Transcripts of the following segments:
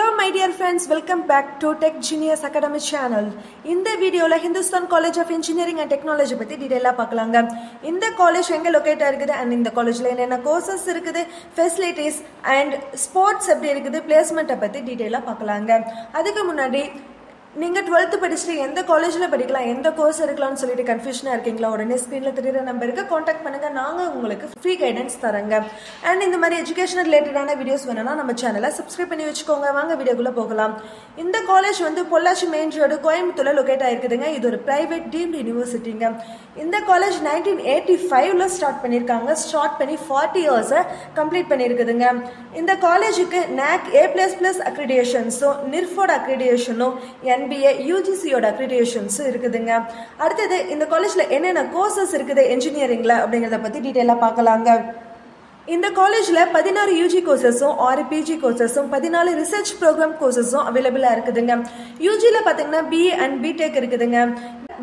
Hello my dear friends, welcome back to Tech Genius Academy channel. In the video la Hindustan College of Engineering and Technology பத்தி டீடைலா பார்க்கலாங்க. இந்த college எங்க locate ஆயிருக்குது and இந்த காலேஜ்ல என்னென்ன கோர்சஸ் இருக்குது, ஃபெசிலிட்டிஸ் and ஸ்போர்ட்ஸ் எப்படி இருக்குது, பிளேஸ்மென்ட்ட பத்தி டீடைலா பார்க்கலாங்க. அதுக்கு முன்னாடி நீங்க 12th படிச்சிட்டு எந்த காலேஜ்ல படிக்கலாம், எந்த கோர்ஸ் எடுக்கலாம்னு சொல்லிட்டு கன்ஃபியூஷனா இருக்கீங்களா? உடனே ஸ்கிரீன்ல தெரியுற நம்பருக்கு காண்டாக்ட் பண்ணுங்க, நாங்க உங்களுக்கு ஃப்ரீ கைடன்ஸ் தரங்க. அண்ட் இந்த மாதிரி எஜுகேஷனல் ரிலேட்டடான வீடியோஸ் வேணும்னா நம்ம சேனலை சப்ஸ்கிரைப் பண்ணி வச்சுக்கோங்க. வாங்க வீடியோக்குள்ள போகலாம். இந்த காலேஜ் வந்து பொள்ளாச்சி மெயின் ரோடு கோயம்புத்தூர்ல லொகேட் ஆயிருக்குதுங்க. இது ஒரு பிரைவேட் டீம்டு யூனிவர்சிட்டிங்க. இந்த காலேஜ் 1985ல ஸ்டார்ட் பண்ணிருக்காங்க. ஸ்டார்ட் பண்ணி 40 years கம்ப்ளீட் பண்ணிருக்குதுங்க. இந்த காலேஜுக்கு NAC A++ அக்ரிடியேஷன்ஸும் நிர்ஃபோர்ட் அக்ரிடியேஷனும் NBA UGCயோட அக்ரிடியேஷன்ஸ் இருக்குதுங்க. அடுத்தது இந்த காலேஜ்ல என்னென்ன கோர்சஸ் இருக்குது என்ஜினியரிங்ல அப்படிங்கறத பத்தி டீடைலா பார்க்கலாங்க. இந்த காலேஜ்ல 16 UG கோர்சஸும் 6 PG கோர்சஸும் 14 ரிசர்ச் ப்ரோக்ராம் கோர்சஸும் அவைலபிளா இருக்குதுங்க. UGல பாத்தீங்கன்னா BA and BTech இருக்குதுங்க.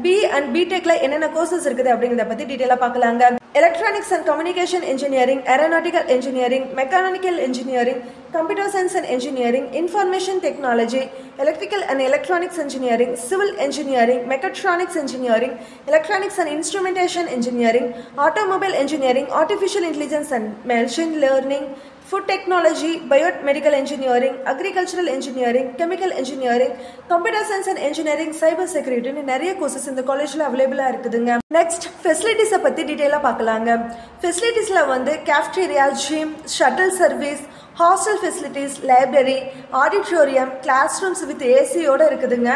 BA and BTechல என்னென்ன கோர்சஸ் இருக்குது அப்படிங்கறத பத்தி டீடைலா பார்க்கலாங்க. Electronics and communication engineering, aeronautical engineering, mechanical engineering, computer science and engineering, information technology, electrical and electronics engineering, civil engineering, mechatronics engineering, electronics and instrumentation engineering, automobile engineering, artificial intelligence and machine learning, food technology, biomedical engineering, agricultural engineering, chemical engineering, computer science and engineering, cyber செக்யூரிட்டின்னு நிறைய courses இந்த காலேஜ்ல அவைலபிளா இருக்குதுங்க. Next ஃபெசிலிட்டிஸை பத்தி டீடைலா பார்க்கலாங்க. ஃபெசிலிட்டிஸ்ல வந்து cafeteria, gym, shuttle service, hostel facilities, library, auditorium, class rooms with ஏசியோட இருக்குதுங்க.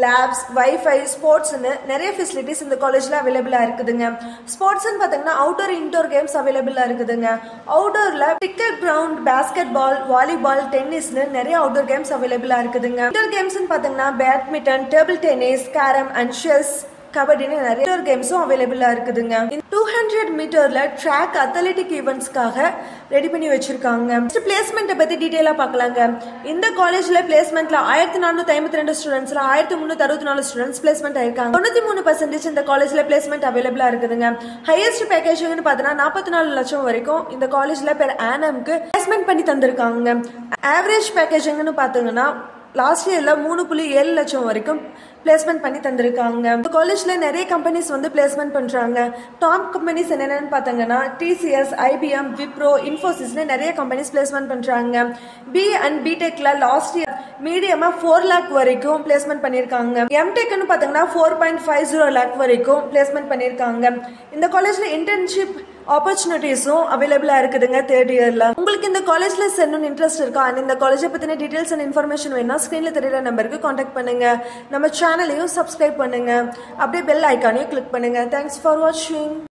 லேப்ஸ், வைஃபை, ஸ்போர்ட்ஸ்னு நிறைய ஃபெசிலிட்டிஸ் இந்த காலேஜ்ல அவைலபிளா இருக்குதுங்க. ஸ்போர்ட்ஸ்ன்னு பார்த்தீங்கன்னா அவுட்டோர் இன்டோர் கேம்ஸ் அவைலபிளா இருக்குதுங்க. அவுட்டோர்ல cricket ground, basket ball, volleyball, டென்னிஸ்னு நிறைய அவுட்டோர் கேம்ஸ் அவைலபிளா இருக்குதுங்க. இன்டோர் கேம்ஸ்ன்னு பார்த்தீங்கன்னா badminton, table tennis, carrom and chess, கபடின்னு நிறைய கேம்ஸும் அவைலபிளா இருக்குதுங்க. 200 மீட்டர்ல ட்ராக் அத்லெட்டிக் ஈவெண்ட்ஸ்க்காக ரெடி பண்ணி வச்சிருக்காங்க. பிளேஸ்மெண்ட் பத்தி டீடைலா பார்க்கலாங்க. இந்த காலேஜ்ல பிளேஸ்மெண்ட்ல 1452 ஸ்டூடெண்ட்ஸ்ல 1364 ஸ்டூடெண்ட்ஸ் பிளேஸ்மெண்ட் ஆயிருக்காங்க. 93% இந்த காலேஜ்ல பிளேஸ்மெண்ட் அவைலபிளா இருக்குதுங்க. ஹையஸ்ட் பேக்கேஜ்னு பார்த்தீங்கன்னா 44 லட்சம் வரைக்கும் இந்த காலேஜ்ல பெர் ஆனம்க்கு பிளேஸ்மெண்ட் பண்ணி தந்திருக்காங்க. ஆவரேஜ் பேக்கேஜ்னு பார்த்தீங்கன்னா லாஸ்ட் இயர்ல 3.7 லட்சம் வரைக்கும் பிளேஸ்மெண்ட் பண்ணி தந்திருக்காங்க. இந்த காலேஜ்ல நிறைய கம்பெனிஸ் வந்து பிளேஸ்மெண்ட் பண்றாங்க. டாப் கம்பெனிஸ் என்னென்னு பார்த்தீங்கன்னா TCS, IBM, Wipro, Infosys நிறைய கம்பெனிஸ் பிளேஸ்மெண்ட் பண்றாங்க. BA and BTechல லாஸ்ட் இயர் மீடியமா 4 lakh வரைக்கும் பிளேஸ்மெண்ட் பண்ணிருக்காங்க. MTechனு பார்த்தீங்கன்னா 4.50 lakh வரைக்கும் பிளேஸ்மெண்ட் பண்ணிருக்காங்க. இந்த காலேஜ்ல இன்டர்ன்ஷிப் ஆப்பர்ச்சுனிட்டிஸும் அவைலபிளா இருக்குதுங்க 3rd இயர்ல. உங்களுக்கு இந்த காலேஜ்ல சேரணும்னு இன்ட்ரெஸ்ட் இருக்கா? இந்த காலேஜை பத்தின டீடைல்ஸ் அண்ட் இன்ஃபர்மேஷன் வேணா ஸ்கிரீன்ல தெரியுற நம்பருக்கு காண்டாக்ட் பண்ணுங்க. நம்ம சேனலையும் சப்ஸ்கிரைப் பண்ணுங்க. அப்படியே பெல் ஐக்கானையும் கிளிக் பண்ணுங்க. தேங்க்ஸ் ஃபார் வாட்சிங்.